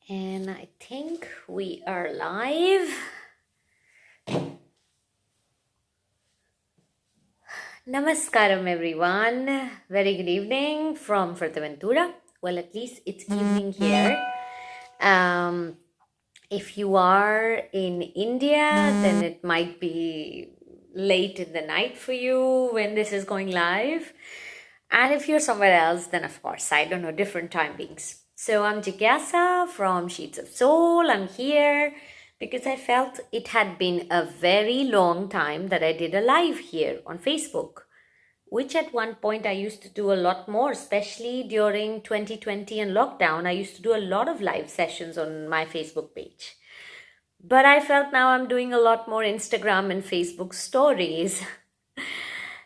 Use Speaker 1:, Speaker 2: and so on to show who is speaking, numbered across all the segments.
Speaker 1: And I think we are live. Namaskaram, everyone. Very good evening from Fuerteventura. Well, at least it's evening here. Um, if you are in India, then it might be late in the night for you when this is going live. And if you're somewhere else, then of course, I don't know, different timings. So I'm Jigyasa from Sheets of Soul. I'm here because I felt it had been a very long time that I did a live here on Facebook, which at one point I used to do a lot more, especially during 2020 and lockdown. I used to do a lot of live sessions on my Facebook page. But I felt now I'm doing a lot more Instagram and Facebook stories.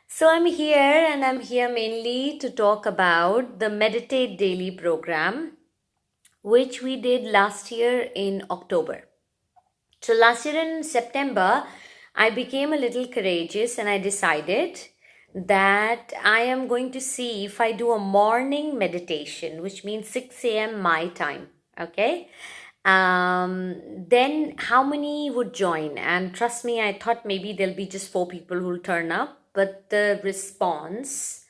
Speaker 1: So I'm here and I'm here mainly to talk about the Meditate Daily program, which we did last year in October. So last year in September, I became a little courageous and I decided that I am going to see if I do a morning meditation, which means 6 a.m. my time. Okay. Then how many would join? And trust me, I thought maybe there'll be just 4 people who'll turn up, but the response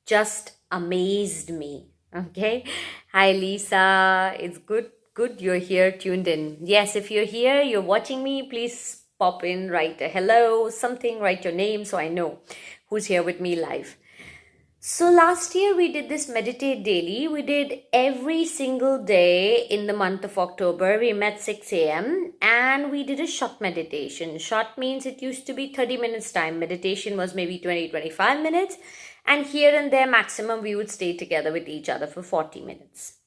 Speaker 1: just amazed me. Okay. Hi, Lisa. It's good you're here tuned in. Yes, if you're here, you're watching me, please pop in, write a hello, something, write your name so I know who's here with me live. So last year we did this Meditate Daily. We did every single day in the month of October. We met 6 a.m. and we did a short meditation. Short means it used to be 30 minutes time. Meditation was maybe 20-25 minutes. And here and there maximum we would stay together with each other for 40 minutes.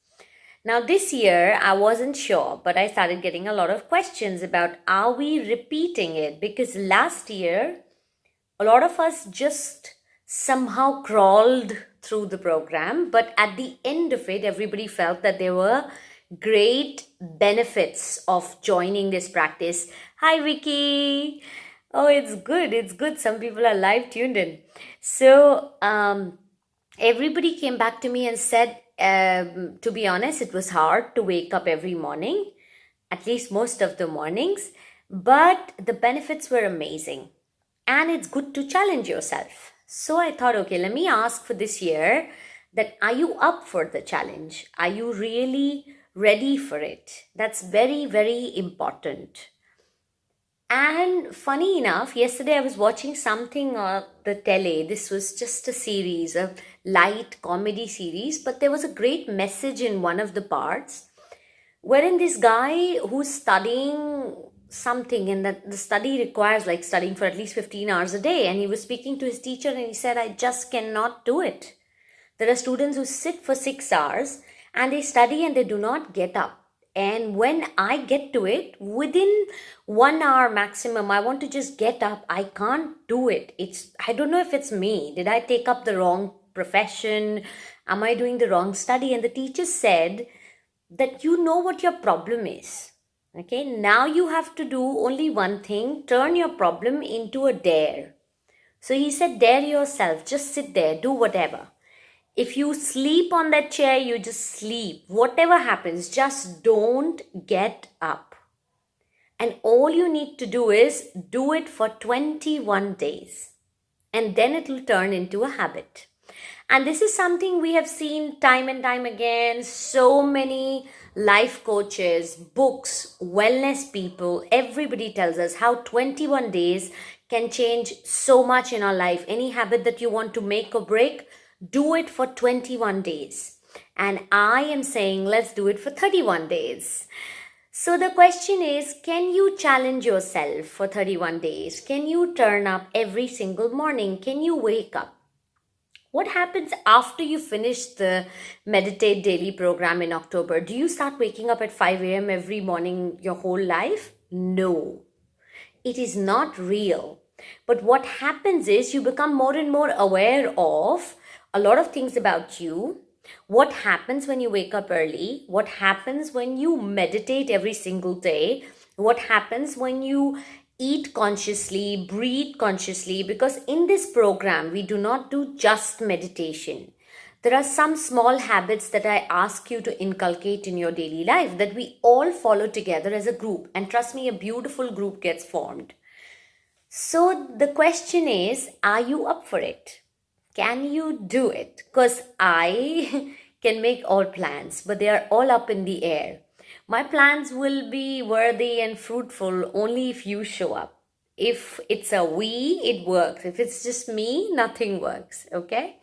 Speaker 1: Now this year I wasn't sure, but I started getting a lot of questions about are we repeating it? Because last year a lot of us just somehow crawled through the program, but at the end of it, everybody felt that there were great benefits of joining this practice. Hi, Vicky. Oh, it's good. It's good. Some people are live tuned in. So, everybody came back to me and said, to be honest, it was hard to wake up every morning, at least most of the mornings, but the benefits were amazing. And it's good to challenge yourself. So I thought, okay, let me ask for this year that are you up for the challenge? Are you really ready for it? That's very, very important. And funny enough, yesterday I was watching something on the tele. This was just a series, a light comedy series, but there was a great message in one of the parts wherein this guy who's studying something and that the study requires like studying for at least 15 hours a day, and he was speaking to his teacher and he said, I just cannot do it. There are students who sit for 6 hours and they study and they do not get up. And when I get to it, within 1 hour maximum, I want to just get up. I can't do it. I don't know if it's me. Did I take up the wrong profession? Am I doing the wrong study? And the teacher said that you know what your problem is. Okay, now you have to do only one thing, turn your problem into a dare. So he said, dare yourself, just sit there, do whatever. If you sleep on that chair, you just sleep. Whatever happens, just don't get up. And all you need to do is do it for 21 days. And then it will turn into a habit. And this is something we have seen time and time again. So many life coaches, books, wellness people, everybody tells us how 21 days can change so much in our life. Any habit that you want to make or break, do it for 21 days. And I am saying, let's do it for 31 days. So the question is, can you challenge yourself for 31 days? Can you turn up every single morning? Can you wake up? What happens after you finish the Meditate Daily program in October? Do you start waking up at 5 a.m. every morning your whole life? No, it is not real. But what happens is you become more and more aware of a lot of things about you. What happens when you wake up early? What happens when you meditate every single day? What happens when you eat consciously, breathe consciously? Because in this program, we do not do just meditation. There are some small habits that I ask you to inculcate in your daily life that we all follow together as a group. And trust me, a beautiful group gets formed. So the question is, are you up for it? Can you do it? Because I can make all plans, but they are all up in the air. My plans will be worthy and fruitful only if you show up. If it's a we, it works. If it's just me, nothing works. Okay?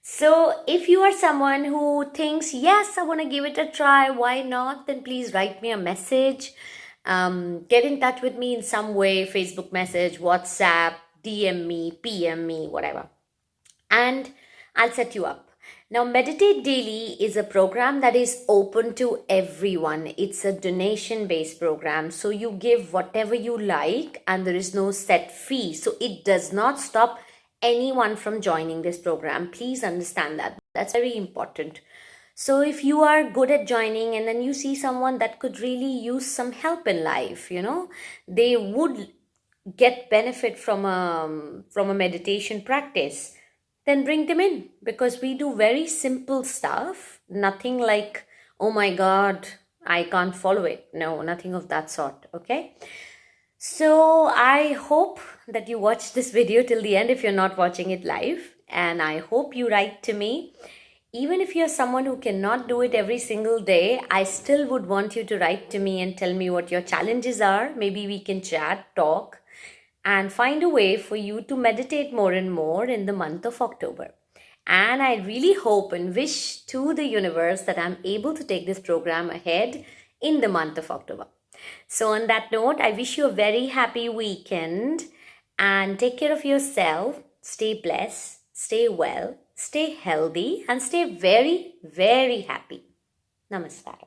Speaker 1: So if you are someone who thinks, yes, I want to give it a try, why not? Then please write me a message. Get in touch with me in some way, Facebook message, WhatsApp, DM me, PM me, whatever. And I'll set you up. Now, Meditate Daily is a program that is open to everyone. It's a donation-based program. So you give whatever you like and there is no set fee. So it does not stop anyone from joining this program. Please understand that. That's very important. So if you are good at joining and then you see someone that could really use some help in life, they would get benefit from a meditation practice, then bring them in, because we do very simple stuff. Nothing like, oh my God, I can't follow it. No, nothing of that sort. Okay. So I hope that you watch this video till the end if you're not watching it live. And I hope you write to me. Even if you're someone who cannot do it every single day, I still would want you to write to me and tell me what your challenges are. Maybe we can chat, talk, and find a way for you to meditate more and more in the month of October. And I really hope and wish to the universe that I'm able to take this program ahead in the month of October. So on that note, I wish you a very happy weekend and take care of yourself. Stay blessed, stay well, stay healthy, and stay very, very happy. Namaskar.